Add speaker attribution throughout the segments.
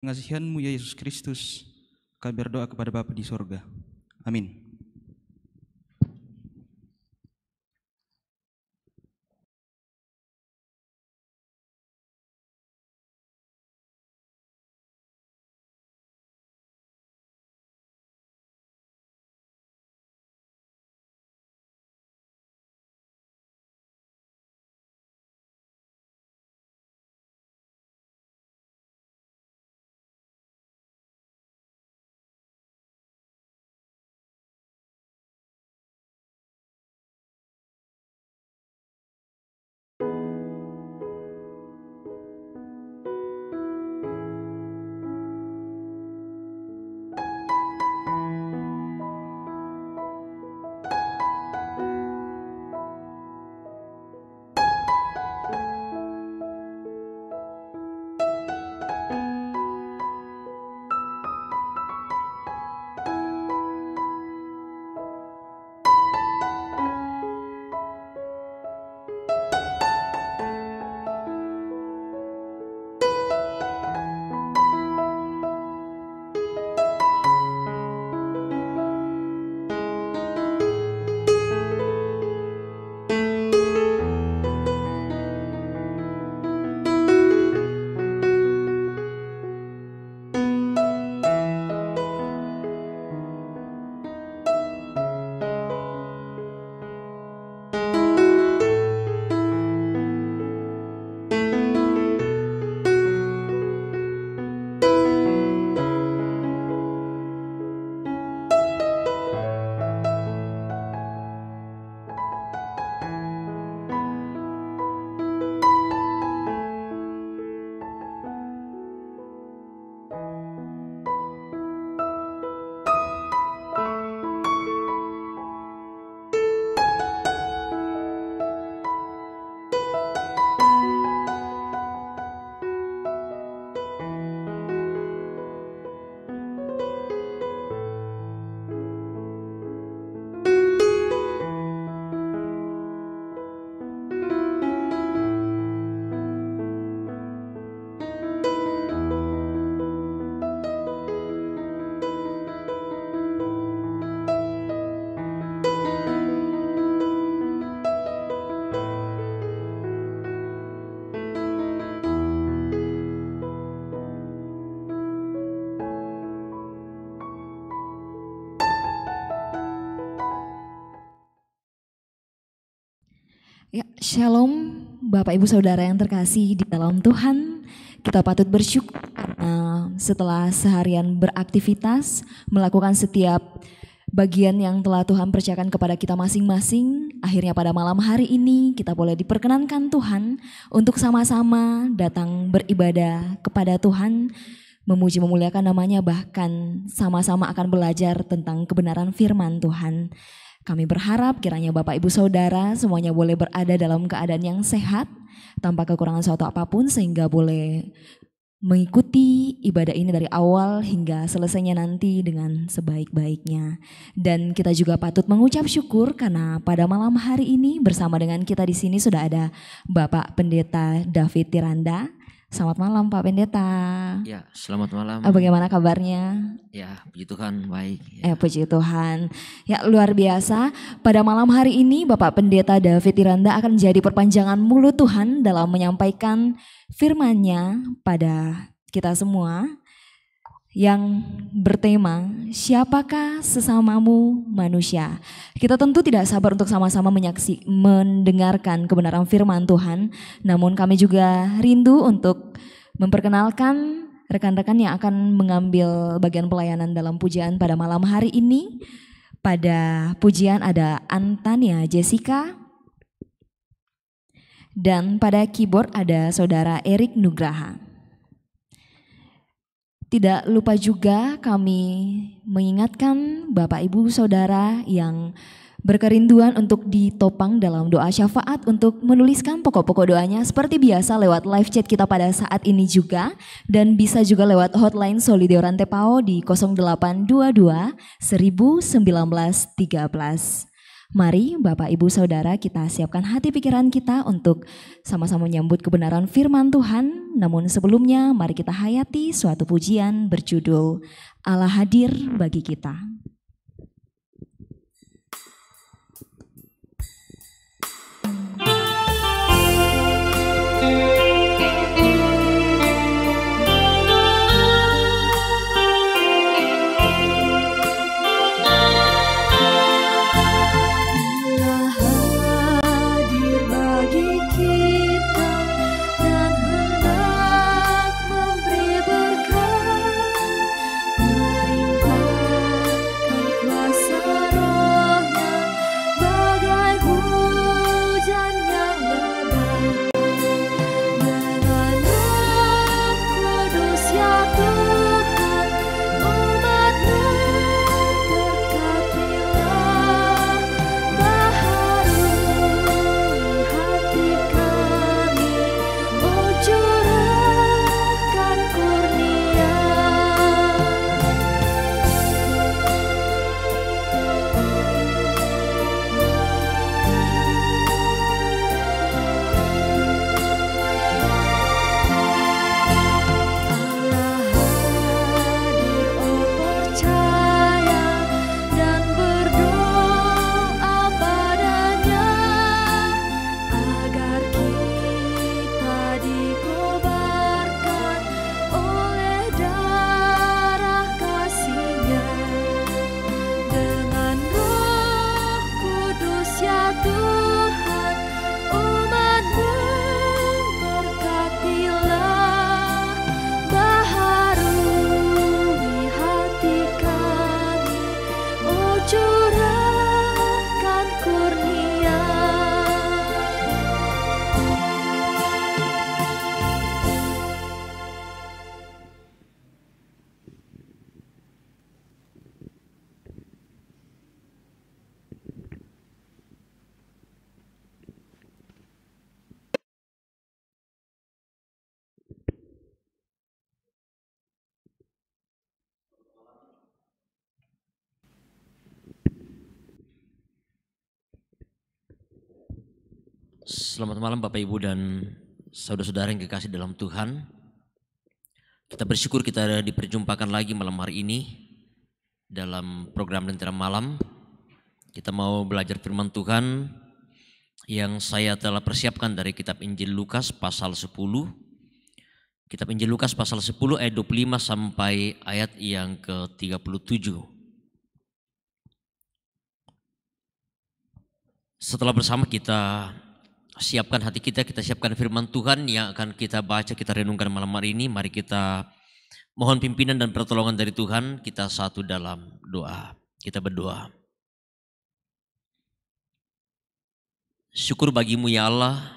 Speaker 1: Pengasihanmu ya Yesus Kristus, kami berdoa kepada Bapa di sorga. Amin.
Speaker 2: Ya, Shalom Bapak Ibu Saudara yang terkasih di dalam Tuhan. Kita patut bersyukur karena setelah seharian beraktivitas, melakukan setiap bagian yang telah Tuhan percayakan kepada kita masing-masing. Akhirnya pada malam hari ini kita boleh diperkenankan Tuhan untuk sama-sama datang beribadah kepada Tuhan, memuji memuliakan namanya, bahkan sama-sama akan belajar tentang kebenaran firman Tuhan. Kami berharap kiranya Bapak Ibu Saudara semuanya boleh berada dalam keadaan yang sehat, tanpa kekurangan suatu apapun, sehingga boleh mengikuti ibadah ini dari awal hingga selesainya nanti dengan sebaik-baiknya. Dan kita juga patut mengucap syukur karena pada malam hari ini bersama dengan kita di sini sudah ada Bapak Pendeta David Tiranda. Selamat malam Pak Pendeta.
Speaker 3: Ya, selamat malam.
Speaker 2: Bagaimana kabarnya?
Speaker 3: Ya, puji Tuhan, baik. Ya.
Speaker 2: Puji Tuhan. Ya, luar biasa. Pada malam hari ini Bapak Pendeta David Tiranda akan menjadi perpanjangan mulut Tuhan dalam menyampaikan firman-Nya pada kita semua yang bertema siapakah sesamamu manusia. Kita tentu tidak sabar untuk sama-sama mendengarkan kebenaran firman Tuhan, namun kami juga rindu untuk memperkenalkan rekan-rekan yang akan mengambil bagian pelayanan dalam pujian pada malam hari ini. Pada pujian ada Antania Jessica, dan pada keyboard ada Saudara Erik Nugraha. Tidak lupa juga kami mengingatkan Bapak Ibu Saudara yang berkerinduan untuk ditopang dalam doa syafaat untuk menuliskan pokok-pokok doanya seperti biasa lewat live chat kita pada saat ini juga, dan bisa juga lewat hotline Solidio Rantepao di 0822 1913. Mari Bapak Ibu Saudara kita siapkan hati pikiran kita untuk sama-sama menyambut kebenaran firman Tuhan. Namun sebelumnya mari kita hayati suatu pujian berjudul Allah Hadir Bagi Kita.
Speaker 3: Selamat malam Bapak Ibu dan saudara-saudara yang kekasih dalam Tuhan. Kita bersyukur kita diperjumpakan lagi malam hari ini dalam program Lentera Malam. Kita mau belajar firman Tuhan yang saya telah persiapkan dari kitab Injil Lukas pasal 10. Kitab Injil Lukas pasal 10 ayat 25 sampai ayat yang ke-37. Setelah bersama kita siapkan hati kita siapkan firman Tuhan yang akan kita baca, kita renungkan malam hari ini. Mari kita mohon pimpinan dan pertolongan dari Tuhan. Kita satu dalam doa. Kita berdoa. Syukur bagimu ya Allah,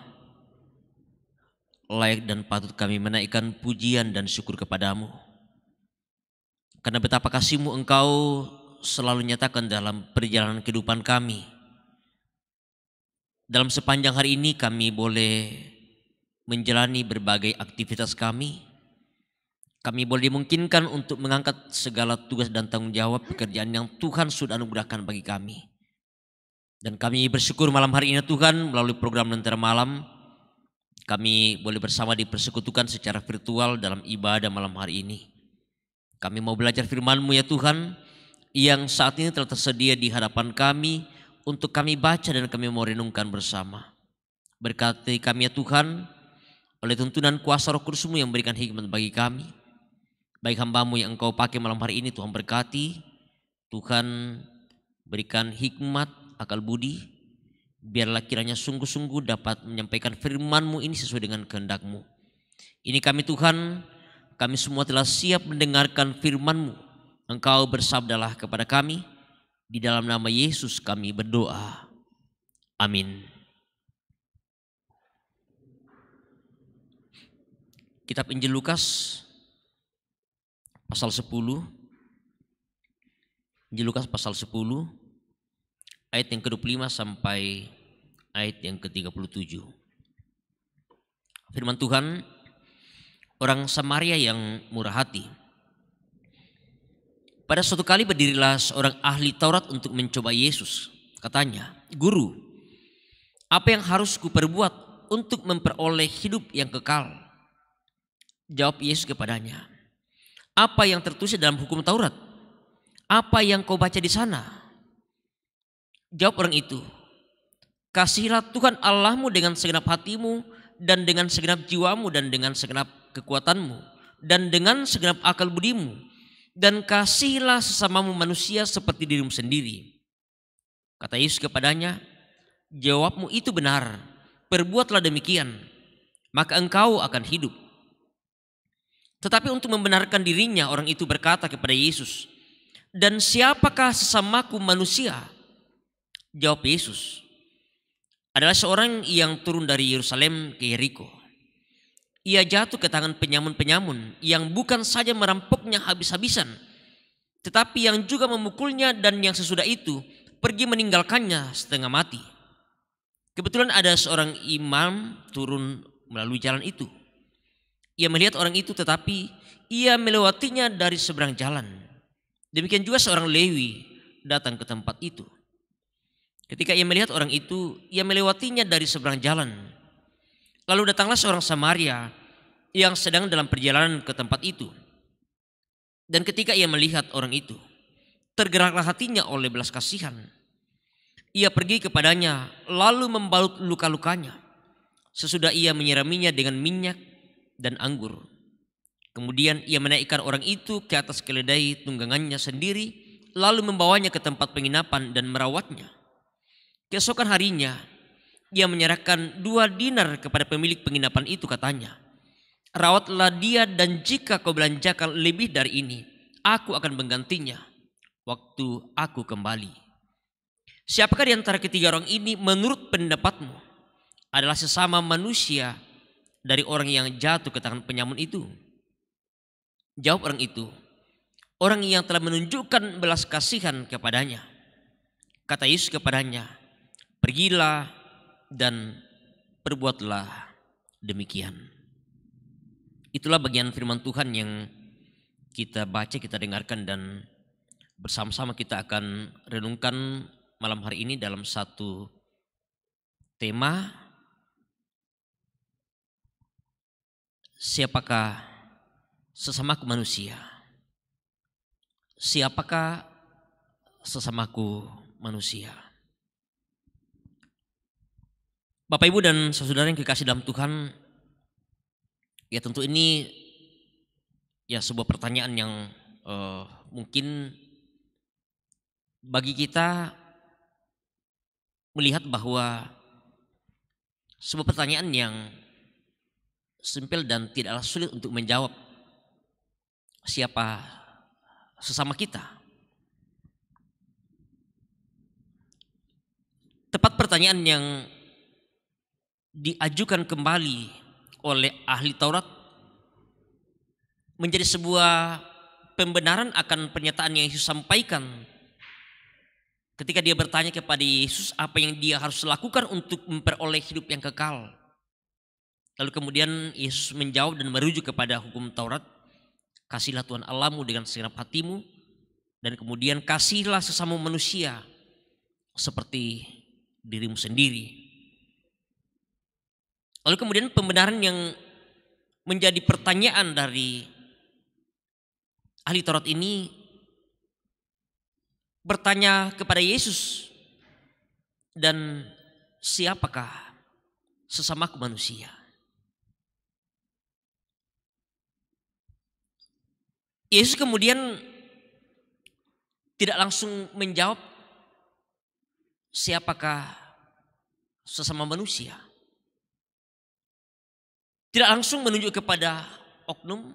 Speaker 3: layak dan patut kami menaikkan pujian dan syukur kepadamu. Karena betapa kasih-Mu Engkau selalu nyatakan dalam perjalanan kehidupan kami. Dalam sepanjang hari ini kami boleh menjalani berbagai aktivitas kami. Kami boleh dimungkinkan untuk mengangkat segala tugas dan tanggung jawab pekerjaan yang Tuhan sudah anugerahkan bagi kami. Dan kami bersyukur malam hari ini Tuhan melalui program Lentera Malam. Kami boleh bersama dipersekutukan secara virtual dalam ibadah malam hari ini. Kami mau belajar firman-Mu ya Tuhan yang saat ini telah tersedia di hadapan kami. Untuk kami baca dan kami mau renungkan bersama. Berkati kami ya Tuhan, oleh tuntunan kuasa Roh Kudus-Mu yang berikan hikmat bagi kami. Baik hamba-Mu yang Engkau pakai malam hari ini Tuhan berkati. Tuhan berikan hikmat, akal budi. Biarlah kiranya sungguh-sungguh dapat menyampaikan firman-Mu ini sesuai dengan kehendak-Mu. Ini kami Tuhan, kami semua telah siap mendengarkan firman-Mu. Engkau bersabdalah kepada kami. Di dalam nama Yesus kami berdoa. Amin. Kitab Injil Lukas pasal 10. Injil Lukas pasal 10 ayat yang ke-25 sampai ayat yang ke-37. Firman Tuhan, orang Samaria yang murah hati. Pada suatu kali berdirilah seorang ahli Taurat untuk mencoba Yesus. Katanya, Guru, apa yang harus kuperbuat untuk memperoleh hidup yang kekal? Jawab Yesus kepadanya, apa yang tertulis dalam hukum Taurat? Apa yang kau baca di sana? Jawab orang itu, kasihilah Tuhan Allahmu dengan segenap hatimu dan dengan segenap jiwamu dan dengan segenap kekuatanmu dan dengan segenap akal budimu, dan kasihilah sesamamu manusia seperti dirimu sendiri. Kata Yesus kepadanya, jawabmu itu benar, perbuatlah demikian, maka engkau akan hidup. Tetapi untuk membenarkan dirinya, orang itu berkata kepada Yesus, dan siapakah sesamaku manusia? Jawab Yesus, adalah seorang yang turun dari Yerusalem ke Yeriko. Ia jatuh ke tangan penyamun-penyamun yang bukan saja merampoknya habis-habisan, tetapi yang juga memukulnya, dan yang sesudah itu pergi meninggalkannya setengah mati. Kebetulan ada seorang imam turun melalui jalan itu. Ia melihat orang itu, tetapi ia melewatinya dari seberang jalan. Demikian juga seorang Lewi datang ke tempat itu. Ketika ia melihat orang itu, ia melewatinya dari seberang jalan. Lalu datanglah seorang Samaria yang sedang dalam perjalanan ke tempat itu. Dan ketika ia melihat orang itu, tergeraklah hatinya oleh belas kasihan. Ia pergi kepadanya lalu membalut luka-lukanya. Sesudah ia menyiraminya dengan minyak dan anggur. Kemudian ia menaikkan orang itu ke atas keledai tunggangannya sendiri, lalu membawanya ke tempat penginapan dan merawatnya. Keesokan harinya ia menyerahkan 2 dinar kepada pemilik penginapan itu, katanya, rawatlah dia, dan jika kau belanjakan lebih dari ini, aku akan menggantinya waktu aku kembali. Siapakah di antara ketiga orang ini menurut pendapatmu adalah sesama manusia dari orang yang jatuh ke tangan penyamun itu? Jawab orang itu, orang yang telah menunjukkan belas kasihan kepadanya. Kata Yesus kepadanya, pergilah dan perbuatlah demikian. Itulah bagian firman Tuhan yang kita baca, kita dengarkan, dan bersama-sama kita akan renungkan malam hari ini dalam satu tema, siapakah sesamaku manusia? Siapakah sesamaku manusia? Bapak, Ibu, dan saudara yang kekasih dalam Tuhan, ya tentu ini ya sebuah pertanyaan yang mungkin bagi kita melihat bahwa sebuah pertanyaan yang simpel dan tidaklah sulit untuk menjawab. Siapa sesama kita? Tepat pertanyaan yang diajukan kembali oleh ahli Taurat menjadi sebuah pembenaran akan pernyataan yang Yesus sampaikan ketika dia bertanya kepada Yesus apa yang dia harus lakukan untuk memperoleh hidup yang kekal. Lalu kemudian Yesus menjawab dan merujuk kepada hukum Taurat, kasihlah Tuhan Allahmu dengan segenap hatimu, dan kemudian kasihlah sesama manusia seperti dirimu sendiri. Lalu kemudian pembenaran yang menjadi pertanyaan dari ahli Taurat ini bertanya kepada Yesus, dan siapakah sesamaku manusia? Yesus kemudian tidak langsung menjawab siapakah sesama manusia. Tidak langsung menunjuk kepada oknum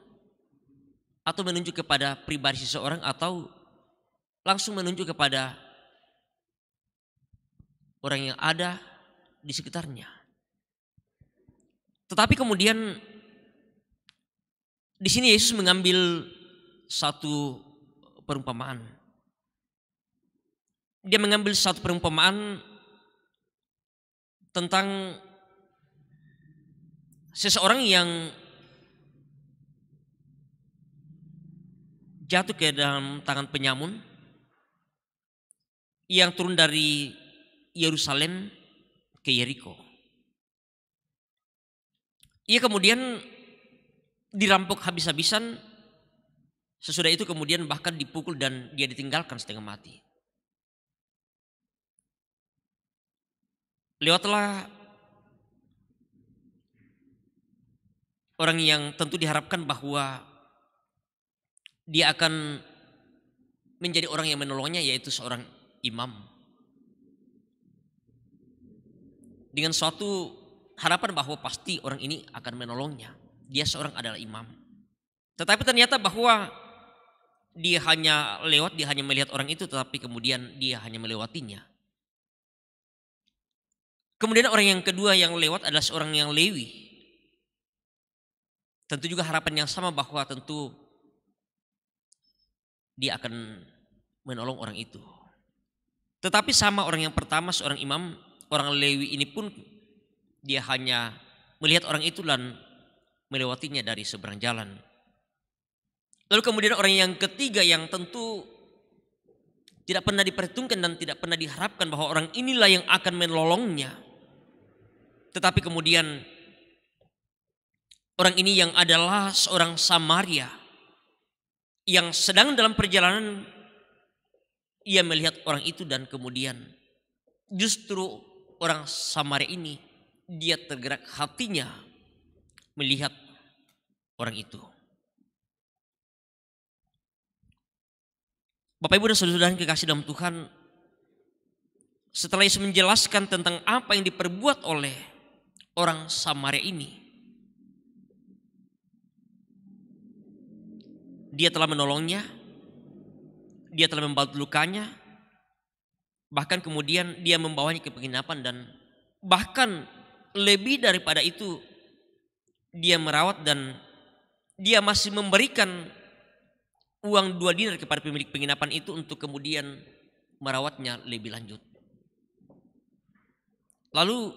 Speaker 3: atau menunjuk kepada pribadi seseorang atau langsung menunjuk kepada orang yang ada di sekitarnya. Tetapi kemudian di sini Yesus mengambil satu perumpamaan. Dia mengambil satu perumpamaan tentang seseorang yang jatuh ke dalam tangan penyamun, yang turun dari Yerusalem ke Yeriko. Ia kemudian dirampok habis-habisan. Sesudah itu kemudian bahkan dipukul dan dia ditinggalkan setengah mati. Lewatlah orang yang tentu diharapkan bahwa dia akan menjadi orang yang menolongnya, yaitu seorang imam. Dengan suatu harapan bahwa pasti orang ini akan menolongnya. Dia seorang adalah imam. Tetapi ternyata bahwa dia hanya lewat, dia hanya melihat orang itu, tetapi kemudian dia hanya melewatinya. Kemudian orang yang kedua yang lewat adalah seorang yang Lewi. Tentu juga harapan yang sama bahwa tentu dia akan menolong orang itu. Tetapi sama orang yang pertama, seorang imam, orang Lewi ini pun dia hanya melihat orang itu dan melewatinya dari seberang jalan. Lalu kemudian orang yang ketiga yang tentu tidak pernah diperhitungkan dan tidak pernah diharapkan bahwa orang inilah yang akan menolongnya. Tetapi kemudian orang ini yang adalah seorang Samaria yang sedang dalam perjalanan, ia melihat orang itu dan kemudian justru orang Samaria ini dia tergerak hatinya melihat orang itu. Bapak Ibu dan saudara yang kekasih dalam Tuhan, setelah Yesus menjelaskan tentang apa yang diperbuat oleh orang Samaria ini, dia telah menolongnya, dia telah membantu lukanya, bahkan kemudian dia membawanya ke penginapan, dan bahkan lebih daripada itu dia merawat dan dia masih memberikan uang 2 dinar kepada pemilik penginapan itu untuk kemudian merawatnya lebih lanjut. Lalu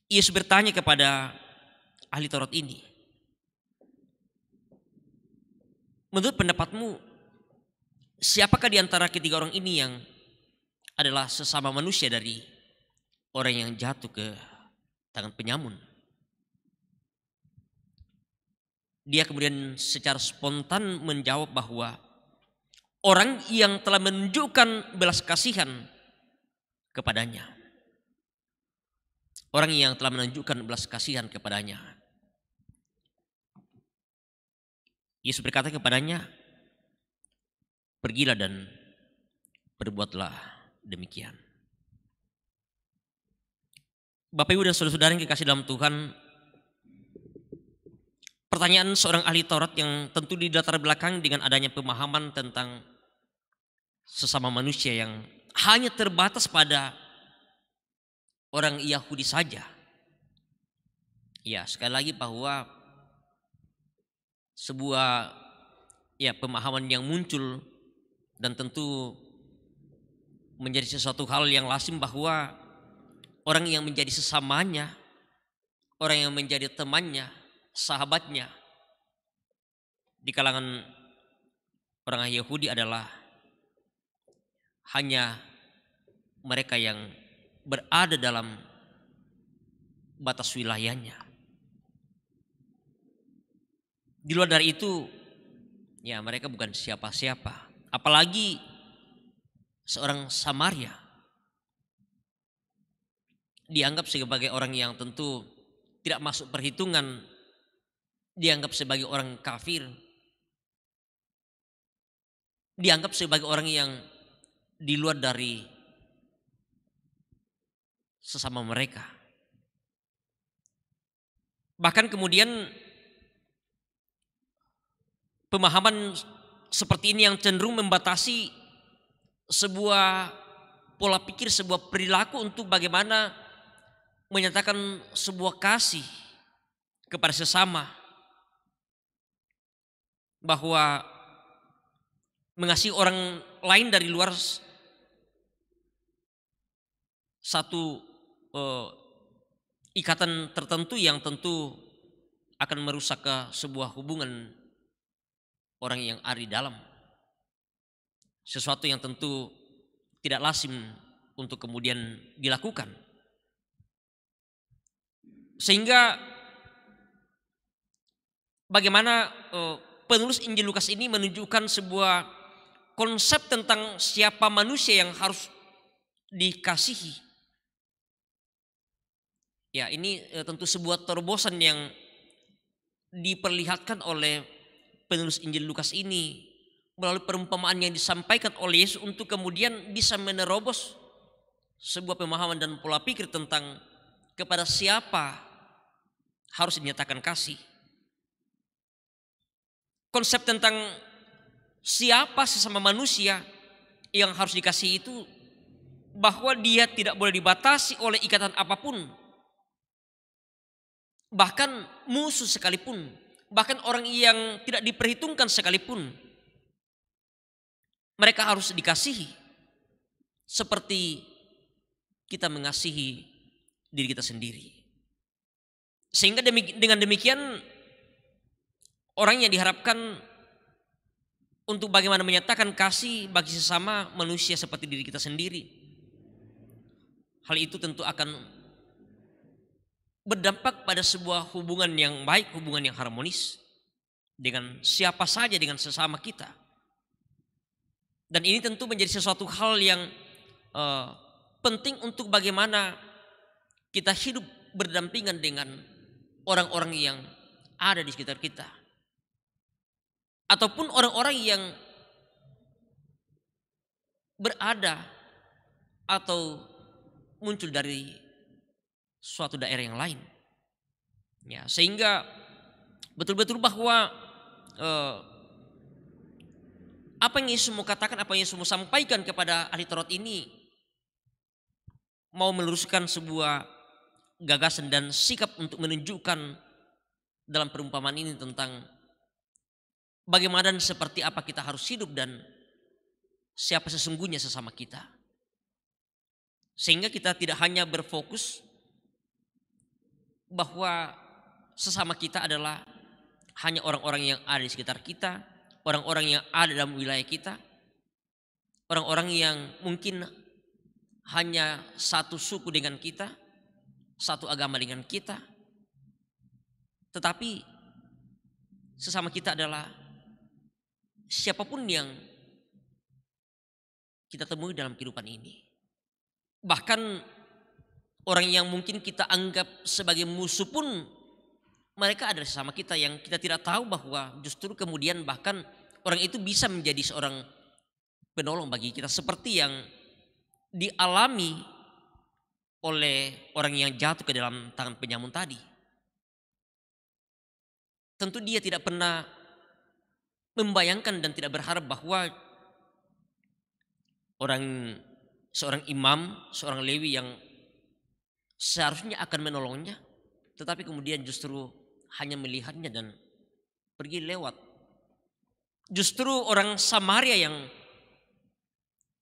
Speaker 3: Yesus bertanya kepada ahli Taurat ini, menurut pendapatmu siapakah di antara ketiga orang ini yang adalah sesama manusia dari orang yang jatuh ke tangan penyamun? Dia kemudian secara spontan menjawab bahwa orang yang telah menunjukkan belas kasihan kepadanya. Orang yang telah menunjukkan belas kasihan kepadanya. Yesus berkata kepadanya, pergilah dan berbuatlah demikian. Bapak Ibu dan saudara-saudara yang kekasih dalam Tuhan, pertanyaan seorang ahli Taurat yang tentu di latar belakang dengan adanya pemahaman tentang sesama manusia yang hanya terbatas pada orang Yahudi saja. Ya, sekali lagi bahwa sebuah pemahaman yang muncul dan tentu menjadi sesuatu hal yang lazim bahwa orang yang menjadi sesamanya, orang yang menjadi temannya, sahabatnya di kalangan orang Yahudi adalah hanya mereka yang berada dalam batas wilayahnya. Di luar dari itu, ya mereka bukan siapa-siapa. Apalagi seorang Samaria dianggap sebagai orang yang tentu tidak masuk perhitungan, dianggap sebagai orang kafir, dianggap sebagai orang yang di luar dari sesama mereka. Bahkan kemudian pemahaman seperti ini yang cenderung membatasi sebuah pola pikir, sebuah perilaku untuk bagaimana menyatakan sebuah kasih kepada sesama, bahwa mengasihi orang lain dari luar satu ikatan tertentu yang tentu akan merusak ke sebuah hubungan orang yang ada di dalam. Sesuatu yang tentu tidak lazim untuk kemudian dilakukan. Sehingga bagaimana penulis Injil Lukas ini menunjukkan sebuah konsep tentang siapa manusia yang harus dikasihi. Ya, ini tentu sebuah terobosan yang diperlihatkan oleh penulis Injil Lukas ini melalui perumpamaan yang disampaikan oleh Yesus untuk kemudian bisa menerobos sebuah pemahaman dan pola pikir tentang kepada siapa harus dinyatakan kasih. Konsep tentang siapa sesama manusia yang harus dikasihi itu bahwa dia tidak boleh dibatasi oleh ikatan apapun. Bahkan musuh sekalipun, bahkan orang yang tidak diperhitungkan sekalipun, mereka harus dikasihi seperti kita mengasihi diri kita sendiri. Sehingga dengan demikian orang yang diharapkan untuk bagaimana menyatakan kasih bagi sesama manusia seperti diri kita sendiri. Hal itu tentu akan berdampak pada sebuah hubungan yang baik, hubungan yang harmonis dengan siapa saja, dengan sesama kita. Dan ini tentu menjadi sesuatu hal yang penting untuk bagaimana kita hidup berdampingan dengan orang-orang yang ada di sekitar kita. Ataupun orang-orang yang berada atau muncul dari suatu daerah yang lain. Ya, sehingga betul-betul bahwa apa yang Yesus mau katakan, apa yang Yesus mau sampaikan kepada ahli Taurat ini mau meluruskan sebuah gagasan dan sikap untuk menunjukkan dalam perumpamaan ini tentang bagaimana dan seperti apa kita harus hidup dan siapa sesungguhnya sesama kita. Sehingga kita tidak hanya berfokus bahwa sesama kita adalah hanya orang-orang yang ada di sekitar kita, orang-orang yang ada dalam wilayah kita, orang-orang yang mungkin hanya satu suku dengan kita, satu agama dengan kita. Tetapi sesama kita adalah siapapun yang kita temui dalam kehidupan ini. Bahkan orang yang mungkin kita anggap sebagai musuh pun mereka adalah sesama kita yang kita tidak tahu bahwa justru kemudian bahkan orang itu bisa menjadi seorang penolong bagi kita seperti yang dialami oleh orang yang jatuh ke dalam tangan penyamun tadi. Tentu dia tidak pernah membayangkan dan tidak berharap bahwa seorang imam, seorang Lewi yang seharusnya akan menolongnya, tetapi kemudian justru hanya melihatnya dan pergi lewat. Justru orang Samaria yang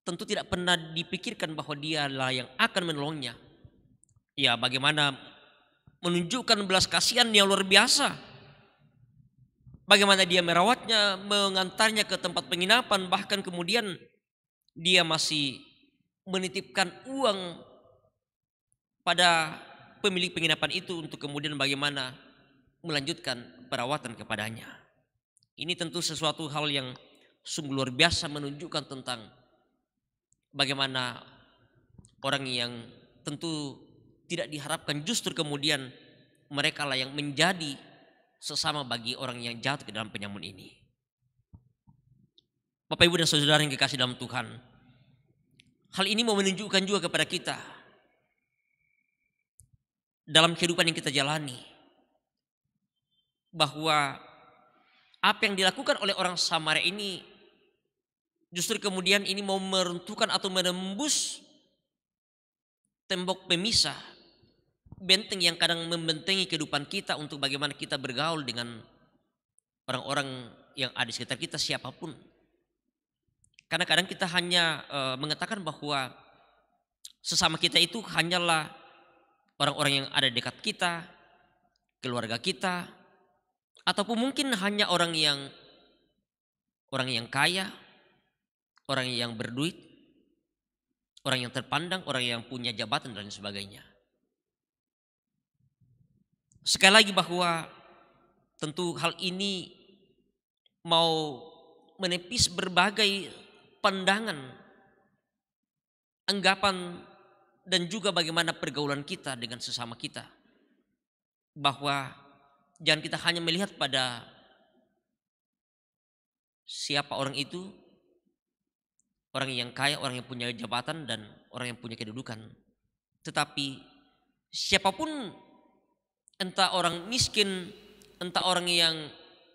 Speaker 3: tentu tidak pernah dipikirkan bahwa dialah yang akan menolongnya. Ya, bagaimana menunjukkan belas kasihan yang luar biasa. Bagaimana dia merawatnya, mengantarnya ke tempat penginapan, bahkan kemudian dia masih menitipkan uang pada pemilik penginapan itu untuk kemudian bagaimana melanjutkan perawatan kepadanya. Ini tentu sesuatu hal yang sungguh luar biasa menunjukkan tentang bagaimana orang yang tentu tidak diharapkan justru kemudian mereka lah yang menjadi sesama bagi orang yang jatuh ke dalam penyamun ini. Bapak, Ibu dan saudara yang dikasih dalam Tuhan, hal ini mau menunjukkan juga kepada kita dalam kehidupan yang kita jalani bahwa apa yang dilakukan oleh orang Samaria ini justru kemudian ini mau meruntuhkan atau menembus tembok pemisah, benteng yang kadang membentengi kehidupan kita untuk bagaimana kita bergaul dengan orang-orang yang ada di sekitar kita siapapun. Karena kadang kita hanya mengatakan bahwa sesama kita itu hanyalah orang-orang yang ada dekat kita, keluarga kita, ataupun mungkin hanya orang yang kaya, orang yang berduit, orang yang terpandang, orang yang punya jabatan dan lain sebagainya. Sekali lagi bahwa tentu hal ini mau menepis berbagai pandangan, anggapan, dan juga bagaimana pergaulan kita dengan sesama kita. Bahwa jangan kita hanya melihat pada siapa orang itu, orang yang kaya, orang yang punya jabatan, dan orang yang punya kedudukan. Tetapi siapapun, entah orang miskin, entah orang yang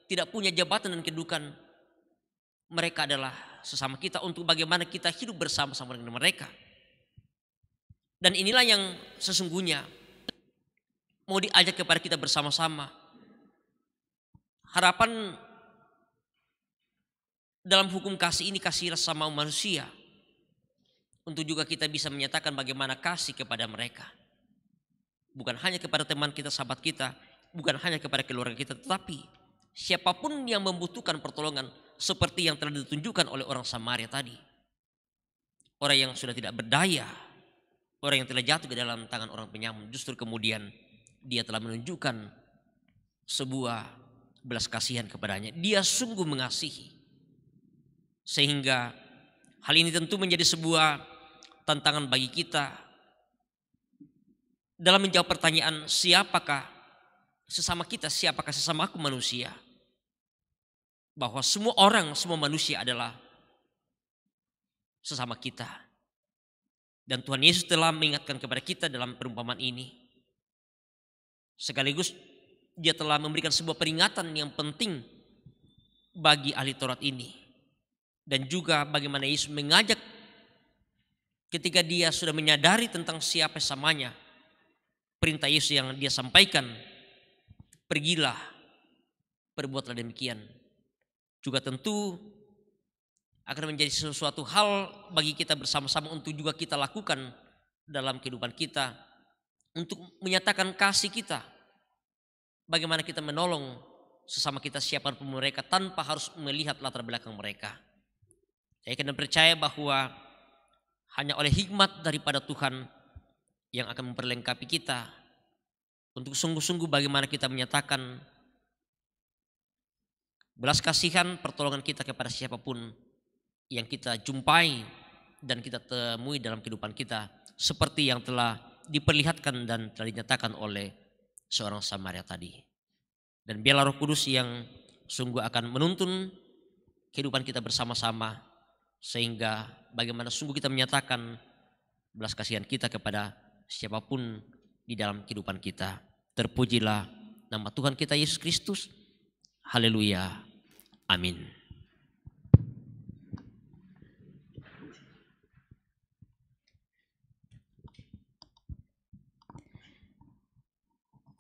Speaker 3: tidak punya jabatan dan kedudukan, mereka adalah sesama kita untuk bagaimana kita hidup bersama-sama dengan mereka. Dan inilah yang sesungguhnya mau diajak kepada kita bersama-sama. Harapan dalam hukum kasih ini, kasih sama manusia, untuk juga kita bisa menyatakan bagaimana kasih kepada mereka. Bukan hanya kepada teman kita, sahabat kita, bukan hanya kepada keluarga kita, tetapi siapapun yang membutuhkan pertolongan, seperti yang telah ditunjukkan oleh orang Samaria tadi. Orang yang sudah tidak berdaya, orang yang telah jatuh ke dalam tangan orang penyamun, justru kemudian dia telah menunjukkan sebuah belas kasihan kepadanya. Dia sungguh mengasihi. Sehingga hal ini tentu menjadi sebuah tantangan bagi kita dalam menjawab pertanyaan, siapakah sesama kita, siapakah sesama aku manusia. Bahwa semua orang, semua manusia adalah sesama kita. Dan Tuhan Yesus telah mengingatkan kepada kita dalam perumpamaan ini. Sekaligus dia telah memberikan sebuah peringatan yang penting bagi ahli Taurat ini. Dan juga bagaimana Yesus mengajak ketika dia sudah menyadari tentang siapa samanya. Perintah Yesus yang dia sampaikan, pergilah, perbuatlah demikian. Juga tentu akan menjadi sesuatu hal bagi kita bersama-sama untuk juga kita lakukan dalam kehidupan kita. Untuk menyatakan kasih kita. Bagaimana kita menolong sesama kita siapapun mereka tanpa harus melihat latar belakang mereka. Saya akan percaya bahwa hanya oleh hikmat daripada Tuhan yang akan memperlengkapi kita untuk sungguh-sungguh bagaimana kita menyatakan belas kasihan, pertolongan kita kepada siapapun yang kita jumpai dan kita temui dalam kehidupan kita, seperti yang telah diperlihatkan dan telah dinyatakan oleh seorang Samaria tadi. Dan biarlah Roh Kudus yang sungguh akan menuntun kehidupan kita bersama-sama, sehingga bagaimana sungguh kita menyatakan belas kasihan kita kepada siapapun di dalam kehidupan kita. Terpujilah nama Tuhan kita Yesus Kristus. Haleluya. Amin.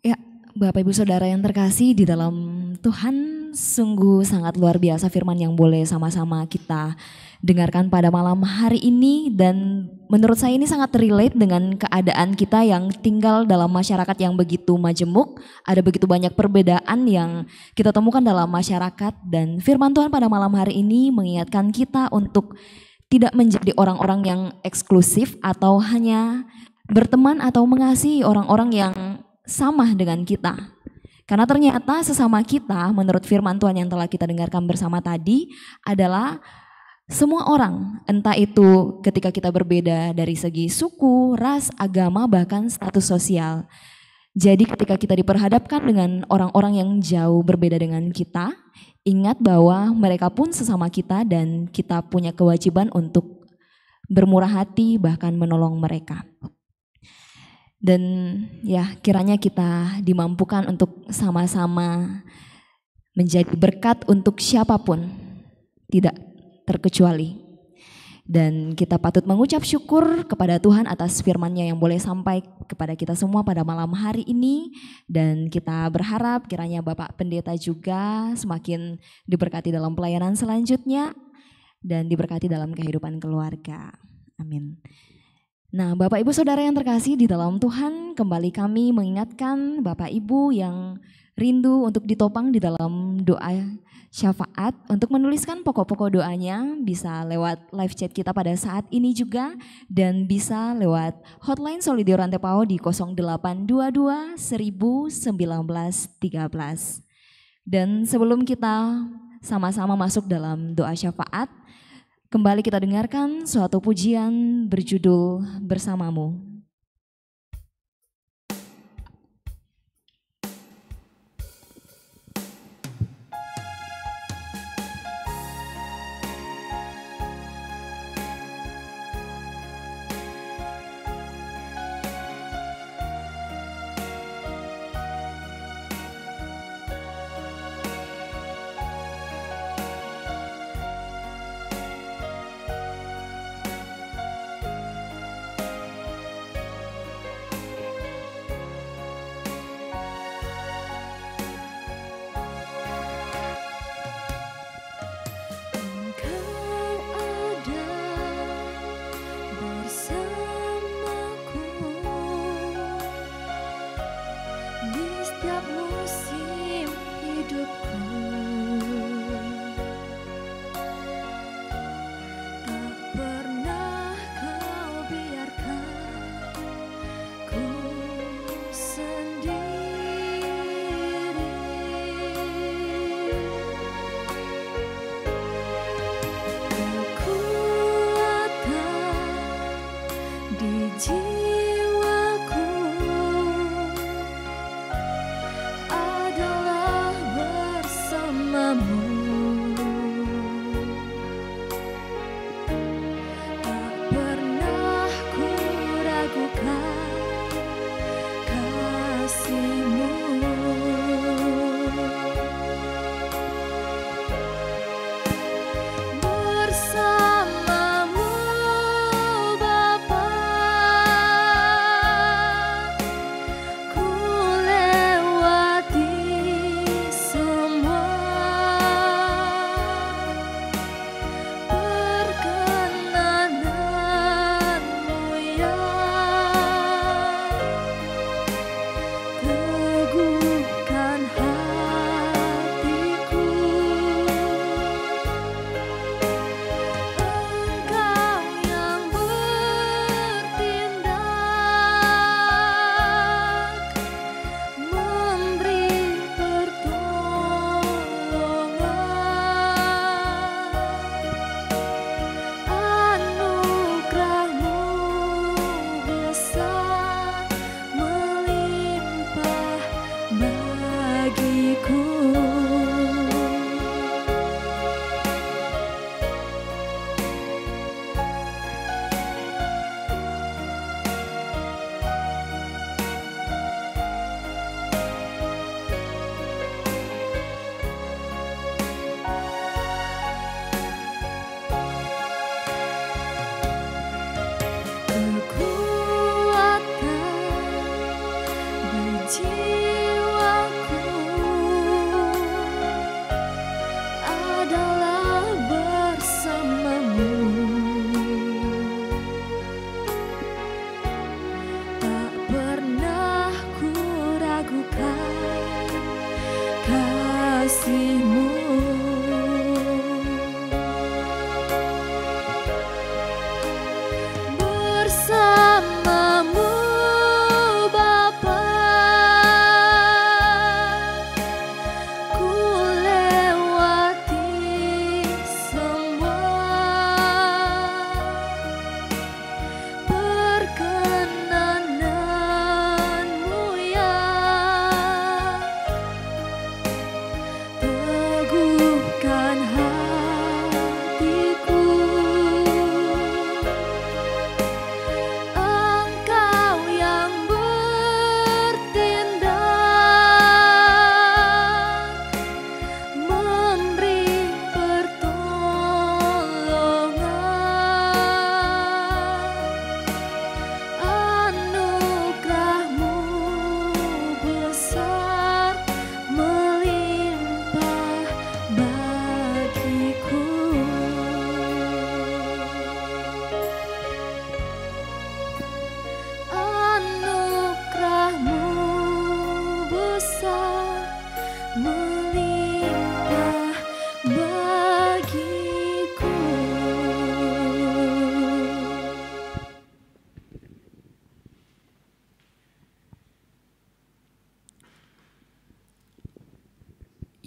Speaker 2: Ya, Bapak Ibu Saudara yang terkasih di dalam Tuhan, sungguh sangat luar biasa firman yang boleh sama-sama kita dengarkan pada malam hari ini. Dan menurut saya ini sangat relate dengan keadaan kita yang tinggal dalam masyarakat yang begitu majemuk. Ada begitu banyak perbedaan yang kita temukan dalam masyarakat. Dan firman Tuhan pada malam hari ini mengingatkan kita untuk tidak menjadi orang-orang yang eksklusif atau hanya berteman atau mengasihi orang-orang yang sama dengan kita. Karena ternyata sesama kita menurut firman Tuhan yang telah kita dengarkan bersama tadi adalah semua orang, entah itu ketika kita berbeda dari segi suku, ras, agama, bahkan status sosial. Jadi ketika kita diperhadapkan dengan orang-orang yang jauh berbeda dengan kita, ingat bahwa mereka pun sesama kita dan kita punya kewajiban untuk bermurah hati bahkan menolong mereka. Dan ya kiranya kita dimampukan untuk sama-sama menjadi berkat untuk siapapun, tidak terkecuali. Dan kita patut mengucap syukur kepada Tuhan atas firman-Nya yang boleh sampai kepada kita semua pada malam hari ini. Dan kita berharap kiranya Bapak Pendeta juga semakin diberkati dalam pelayanan selanjutnya dan diberkati dalam kehidupan keluarga. Amin. Nah, Bapak Ibu Saudara yang terkasih di dalam Tuhan, kembali kami mengingatkan Bapak Ibu yang rindu untuk ditopang di dalam doa syafaat. Untuk menuliskan pokok-pokok doanya bisa lewat live chat kita pada saat ini juga dan bisa lewat hotline Solidio Rantepao di 0822 1913. Dan sebelum kita sama-sama masuk dalam doa syafaat, kembali kita dengarkan suatu pujian berjudul Bersamamu.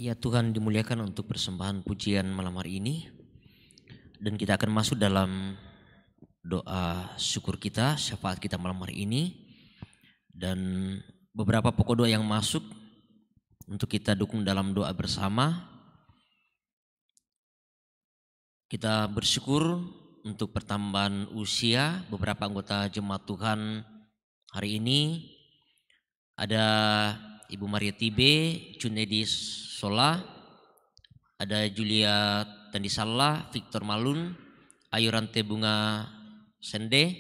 Speaker 3: Ya Tuhan dimuliakan untuk persembahan pujian malam hari ini. Dan kita akan masuk dalam doa syukur kita, syafaat kita malam hari ini. Dan beberapa pokok doa yang masuk untuk kita dukung dalam doa bersama. Kita bersyukur untuk pertambahan usia beberapa anggota jemaat Tuhan hari ini. Ada Ibu Maria Tibe, Junedi Sola, ada Julia Tandisalla, Victor Malun, Ayurante Bunga Sende,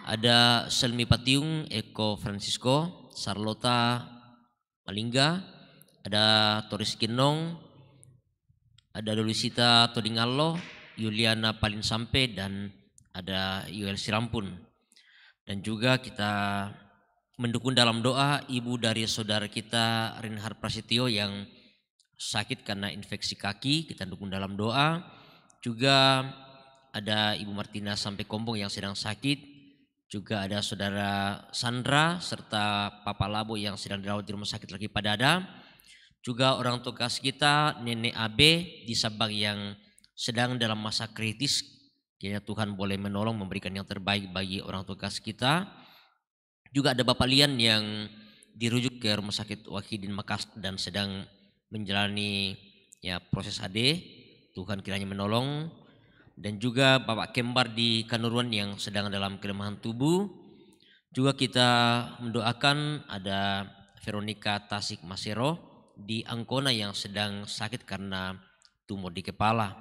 Speaker 3: ada Selmi Patiung, Eko Francisco, Sarlota Malingga, ada Toris Kinong, ada Dolisita Todingallo, Yuliana Palin Sampe, dan ada Yuel Sirampun. Dan juga kita mendukung dalam doa ibu dari saudara kita Reinhard Prasetyo yang sakit karena infeksi kaki, kita dukung dalam doa. Juga ada Ibu Martina Sampai Kombong yang sedang sakit. Juga ada saudara Sandra serta Papa Labo yang sedang dirawat di rumah sakit lagi Padada. Juga orang tua kasih kita Nenek Abe di Sabang yang sedang dalam masa kritis. Kiranya Tuhan boleh menolong, memberikan yang terbaik bagi orang tua kasih kita. Juga ada Bapak Lian yang dirujuk ke Rumah Sakit Wahidin Makassar dan sedang menjalani proses HD. Tuhan kiranya menolong. Dan juga Bapak Kembar di Kanuruan yang sedang dalam kelemahan tubuh. Juga kita mendoakan ada Veronica Tasik Masero di Angkona yang sedang sakit karena tumor di kepala.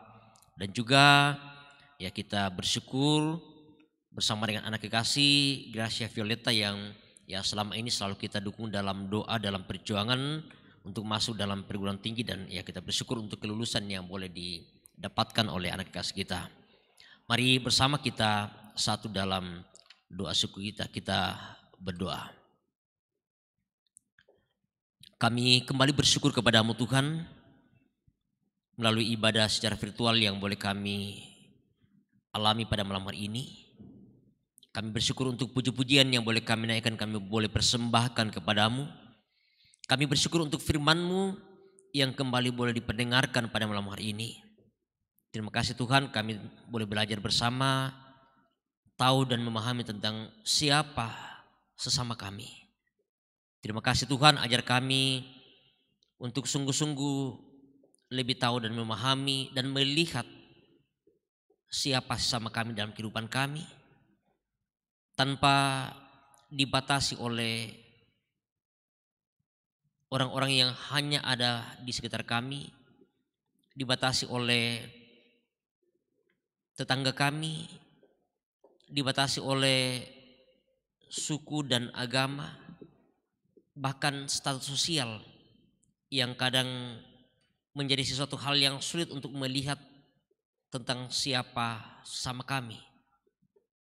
Speaker 3: Dan juga kita bersyukur bersama dengan anak kekasih Gracia Violeta yang selama ini selalu kita dukung dalam doa, dalam perjuangan untuk masuk dalam perguruan tinggi. Dan kita bersyukur untuk kelulusan yang boleh didapatkan oleh anak kekasih kita. Mari bersama kita satu dalam doa syukur kita berdoa. Kami kembali bersyukur kepadamu Tuhan melalui ibadah secara virtual yang boleh kami alami pada malam hari ini. Kami bersyukur untuk puji-pujian yang boleh kami naikkan, kami boleh persembahkan kepadamu. Kami bersyukur untuk firman-Mu yang kembali boleh diperdengarkan pada malam hari ini. Terima kasih Tuhan, kami boleh belajar bersama, tahu dan memahami tentang siapa sesama kami. Terima kasih Tuhan, ajar kami untuk sungguh-sungguh lebih tahu dan memahami dan melihat siapa sesama kami dalam kehidupan kami. Tanpa dibatasi oleh orang-orang yang hanya ada di sekitar kami, dibatasi oleh tetangga kami, dibatasi oleh suku dan agama, bahkan status sosial yang kadang menjadi sesuatu hal yang sulit untuk melihat tentang siapa sama kami.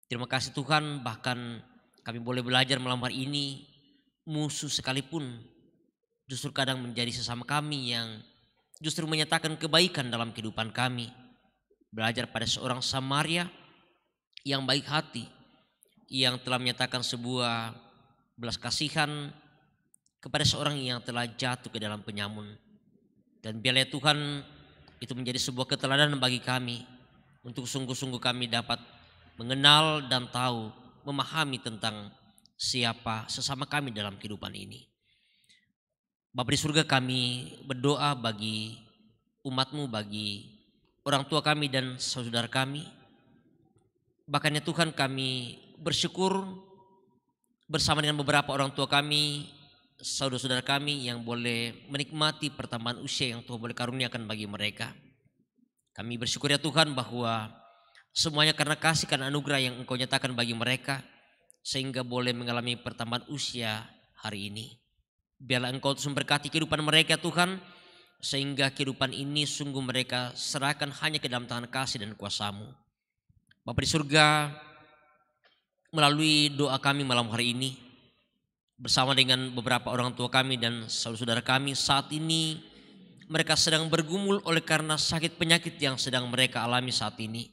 Speaker 3: Terima kasih Tuhan, bahkan kami boleh belajar malam hari ini, musuh sekalipun justru kadang menjadi sesama kami yang justru menyatakan kebaikan dalam kehidupan kami. Belajar pada seorang Samaria yang baik hati, yang telah menyatakan sebuah belas kasihan kepada seorang yang telah jatuh ke dalam penyamun. Dan biarlah Tuhan itu menjadi sebuah keteladanan bagi kami, untuk sungguh-sungguh kami dapat mengenal dan tahu, memahami tentang siapa sesama kami dalam kehidupan ini. Bapa di surga, kami berdoa bagi umat-Mu, bagi orang tua kami dan saudara kami. Bahkan ya Tuhan, kami bersyukur bersama dengan beberapa orang tua kami, saudara-saudara kami yang boleh menikmati pertambahan usia yang Tuhan boleh karuniakan bagi mereka. Kami bersyukur ya Tuhan bahwa semuanya karena kasih, karena anugerah yang Engkau nyatakan bagi mereka, sehingga boleh mengalami pertambahan usia hari ini. Biarlah Engkau terus memberkati kehidupan mereka Tuhan, sehingga kehidupan ini sungguh mereka serahkan hanya ke dalam tangan kasih dan kuasa-Mu. Bapa di surga, melalui doa kami malam hari ini, bersama dengan beberapa orang tua kami dan saudara-saudara kami saat ini, mereka sedang bergumul oleh karena sakit penyakit yang sedang mereka alami saat ini.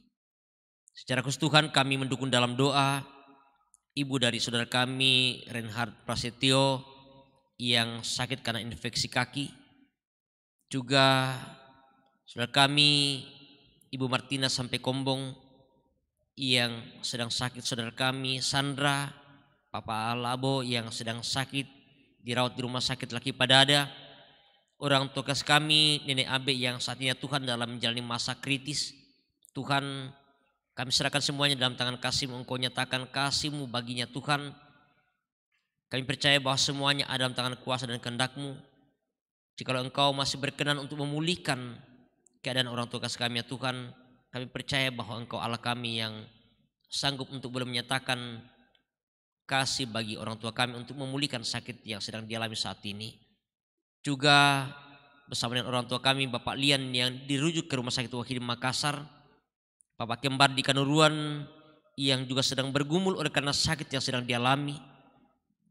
Speaker 3: Secara khusus Tuhan, kami mendukung dalam doa ibu dari saudara kami Reinhard Prasetyo yang sakit karena infeksi kaki. Juga saudara kami Ibu Martina sampai Kombong yang sedang sakit, saudara kami Sandra, Papa Alabo yang sedang sakit dirawat di rumah sakit Laki Padada, orang tua kami Nenek Abe yang saat ini Tuhan dalam menjalani masa kritis. Tuhan, kami serahkan semuanya dalam tangan kasih-Mu. Engkau nyatakan kasih-Mu baginya Tuhan. Kami percaya bahwa semuanya ada dalam tangan kuasa dan kehendak-Mu. Jikalau Engkau masih berkenan untuk memulihkan keadaan orang tua kasih kami ya Tuhan, kami percaya bahwa Engkau Allah kami yang sanggup untuk boleh menyatakan kasih bagi orang tua kami untuk memulihkan sakit yang sedang dialami saat ini. Juga bersama dengan orang tua kami Bapak Lian yang dirujuk ke Rumah Sakit Wahid Makassar, Bapak Kembar di Kanuruan yang juga sedang bergumul oleh karena sakit yang sedang dialami,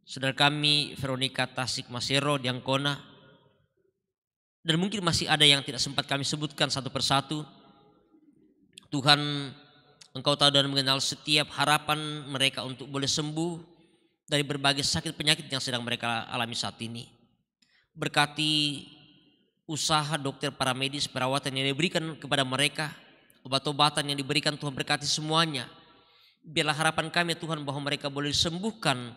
Speaker 3: saudara kami Veronica Tasik Masero di Angkona, dan mungkin masih ada yang tidak sempat kami sebutkan satu persatu. Tuhan, Engkau tahu dan mengenal setiap harapan mereka untuk boleh sembuh dari berbagai sakit penyakit yang sedang mereka alami saat ini. Berkati usaha dokter, para medis, perawatan yang diberikan kepada mereka, obat-obatan yang diberikan, Tuhan berkati semuanya. Biarlah harapan kami Tuhan bahwa mereka boleh disembuhkan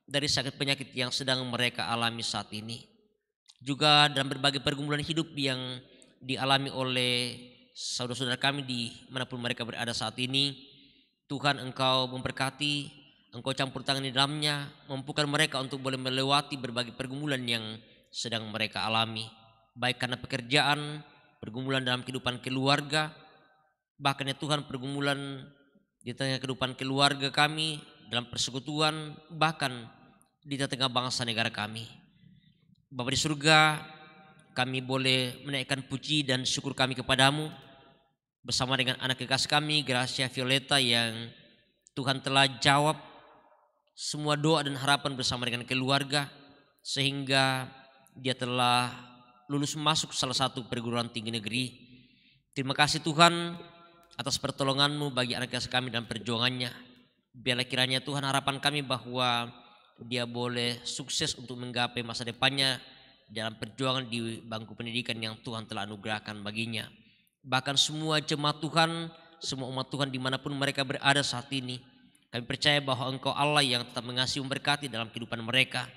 Speaker 3: dari sakit penyakit yang sedang mereka alami saat ini. Juga dalam berbagai pergumulan hidup yang dialami oleh saudara-saudara kami di manapun mereka berada saat ini, Tuhan Engkau memberkati, Engkau campur tangan di dalamnya, mampukan mereka untuk boleh melewati berbagai pergumulan yang sedang mereka alami, baik karena pekerjaan, pergumulan dalam kehidupan keluarga, bahkan ya Tuhan pergumulan di tengah kehidupan keluarga kami, dalam persekutuan, bahkan di tengah bangsa negara kami. Bapa di surga, kami boleh menaikkan puji dan syukur kami kepadamu bersama dengan anak kekasih kami Gracia Violeta yang Tuhan telah jawab semua doa dan harapan bersama dengan keluarga sehingga dia telah lulus masuk salah satu perguruan tinggi negeri. Terima kasih Tuhan atas pertolongan-Mu bagi anak kekasih kami dalam perjuangannya. Biarlah kiranya Tuhan harapan kami bahwa dia boleh sukses untuk menggapai masa depannya dalam perjuangan di bangku pendidikan yang Tuhan telah anugerahkan baginya. Bahkan semua jemaat Tuhan, semua umat Tuhan dimanapun mereka berada saat ini, kami percaya bahwa Engkau Allah yang tetap mengasihi memberkati dalam kehidupan mereka.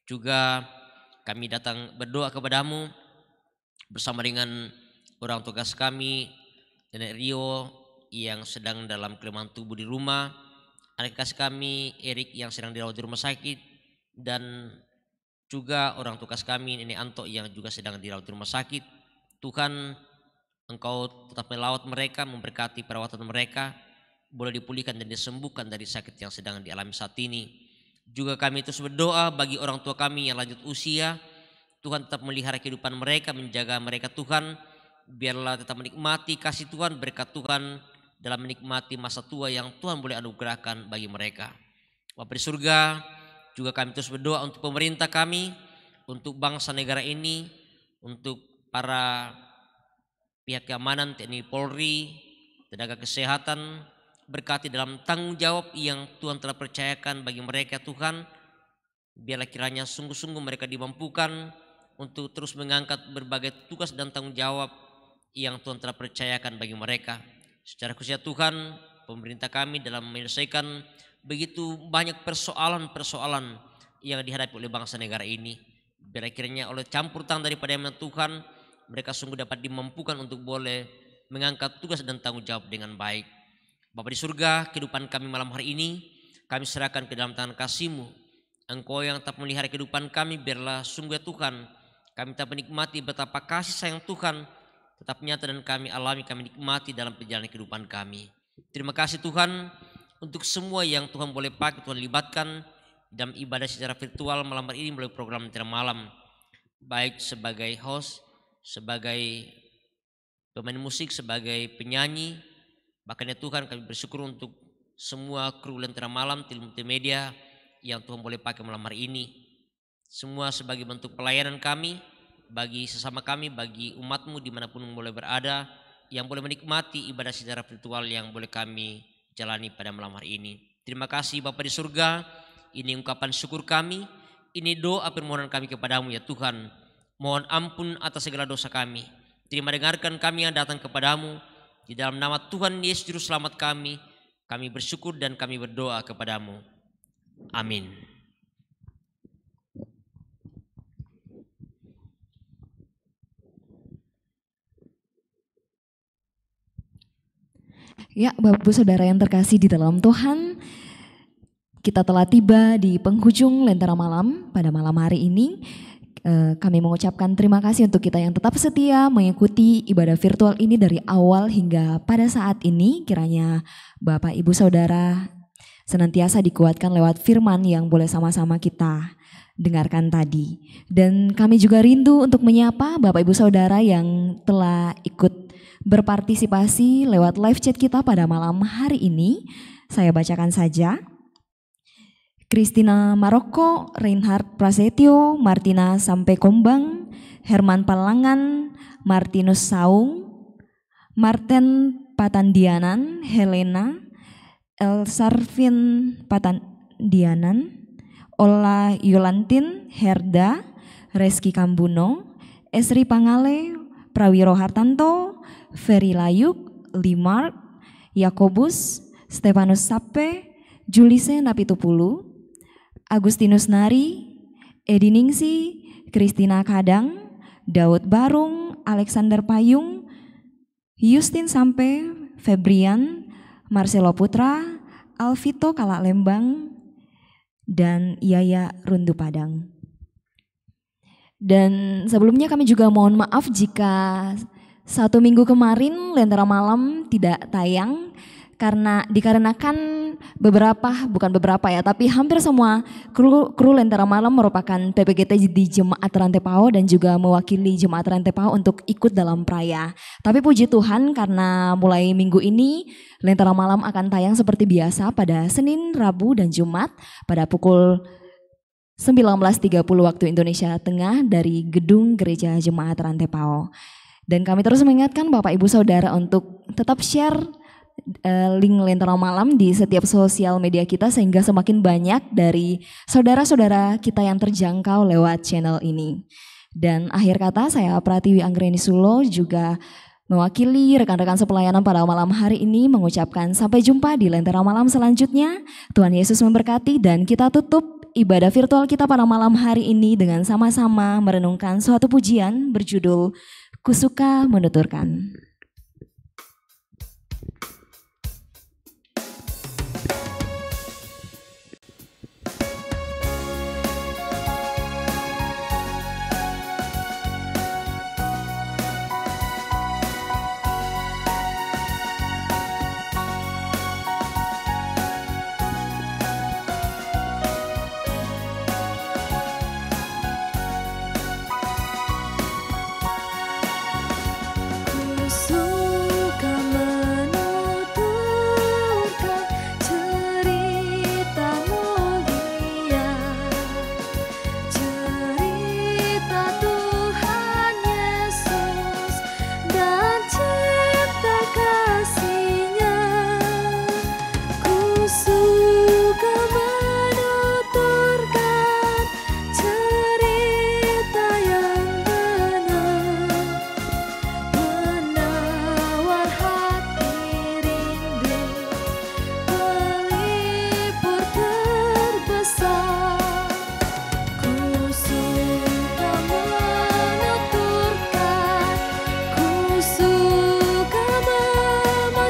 Speaker 3: Juga kami datang berdoa kepadamu bersama dengan orang tugas kami, Nenek Rio yang sedang dalam kelemahan tubuh di rumah, anak kasih kami Erik yang sedang dirawat di rumah sakit, dan juga orang tugas kami Nenek Anto yang juga sedang dirawat di rumah sakit. Tuhan, Engkau tetap melawat mereka, memberkati perawatan mereka, boleh dipulihkan dan disembuhkan dari sakit yang sedang dialami saat ini. Juga kami terus berdoa bagi orang tua kami yang lanjut usia, Tuhan tetap melihara kehidupan mereka, menjaga mereka Tuhan, biarlah tetap menikmati kasih Tuhan, berkat Tuhan dalam menikmati masa tua yang Tuhan boleh anugerahkan bagi mereka. Bapa di surga, juga kami terus berdoa untuk pemerintah kami, untuk bangsa negara ini, untuk para pihak keamanan, TNI Polri, tenaga kesehatan, berkati dalam tanggung jawab yang Tuhan telah percayakan bagi mereka Tuhan. Biarlah kiranya sungguh-sungguh mereka dimampukan untuk terus mengangkat berbagai tugas dan tanggung jawab yang Tuhan telah percayakan bagi mereka. Secara khusus Tuhan, pemerintah kami dalam menyelesaikan begitu banyak persoalan-persoalan yang dihadapi oleh bangsa negara ini. Biarlah kiranya oleh campur tangan daripada Yang Tuhan, mereka sungguh dapat dimampukan untuk boleh mengangkat tugas dan tanggung jawab dengan baik. Bapa di surga, kehidupan kami malam hari ini kami serahkan ke dalam tangan kasih-Mu. Engkau yang tetap melihara kehidupan kami, biarlah sungguh ya Tuhan, kami tetap menikmati betapa kasih sayang Tuhan tetap nyata dan kami alami, kami nikmati dalam perjalanan kehidupan kami. Terima kasih Tuhan untuk semua yang Tuhan boleh pakai, Tuhan libatkan dalam ibadah secara virtual malam hari ini melalui program Tera Malam, baik sebagai host, sebagai pemain musik, sebagai penyanyi. Bahkan ya Tuhan, kami bersyukur untuk semua kru Lentera Malam, tim multimedia yang Tuhan boleh pakai malam hari ini. Semua sebagai bentuk pelayanan kami bagi sesama kami, bagi umat-Mu dimanapun boleh berada, yang boleh menikmati ibadah secara virtual yang boleh kami jalani pada malam hari ini. Terima kasih Bapa di surga, ini ungkapan syukur kami, ini doa permohonan kami kepadamu ya Tuhan. Mohon ampun atas segala dosa kami. Terima dengarkan kami yang datang kepadamu. Di dalam nama Tuhan Yesus Juru Selamat kami bersyukur dan kami berdoa kepadamu. Amin.
Speaker 2: Ya, Bapak Ibu Saudara yang terkasih di dalam Tuhan, kita telah tiba di penghujung Lentera Malam pada malam hari ini. Kami mengucapkan terima kasih untuk kita yang tetap setia mengikuti ibadah virtual ini dari awal hingga pada saat ini. Kiranya Bapak Ibu Saudara senantiasa dikuatkan lewat firman yang boleh sama-sama kita dengarkan tadi. Dan kami juga rindu untuk menyapa Bapak Ibu Saudara yang telah ikut berpartisipasi lewat live chat kita pada malam hari ini. Saya bacakan saja. Christina Maroko, Reinhard Prasetyo, Martina Sampai Kombang, Herman Palangan, Martinus Saung, Martin Patandianan, Helena, Elsarvin Patandianan, Ola Yolantin, Herda, Reski Kambuno, Esri Pangale, Prawiro Hartanto, Ferry Layuk, Limark, Yakobus, Stefanus Sape, Julise Napitupulu, Agustinus Nari, Edi Ningsi, Kristina Kadang, Daud Barung, Alexander Payung, Justin Sampe, Febrian, Marcelo Putra, Alvito Kalak Lembang, dan Yaya Rundu Padang. Dan sebelumnya kami juga mohon maaf jika 1 minggu kemarin Lentera Malam tidak tayang dikarenakan tapi hampir semua kru Lentera Malam merupakan PPGT di Jemaat Rantai Pao dan juga mewakili Jemaat Rantai Pao untuk ikut dalam praya. Tapi puji Tuhan karena mulai minggu ini Lentera Malam akan tayang seperti biasa pada Senin, Rabu, dan Jumat pada pukul 19.30 waktu Indonesia Tengah dari Gedung Gereja Jemaat Rantai Pao. Dan kami terus mengingatkan Bapak Ibu Saudara untuk tetap share link Lentera Malam di setiap sosial media kita sehingga semakin banyak dari saudara-saudara kita yang terjangkau lewat channel ini. Dan akhir kata saya Pratiwi Anggreni Sulo juga mewakili rekan-rekan sepelayanan pada malam hari ini mengucapkan sampai jumpa di Lentera Malam selanjutnya. Tuhan Yesus memberkati dan kita tutup ibadah virtual kita pada malam hari ini dengan sama-sama merenungkan suatu pujian berjudul Kusuka Menuturkan.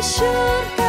Speaker 2: Sure.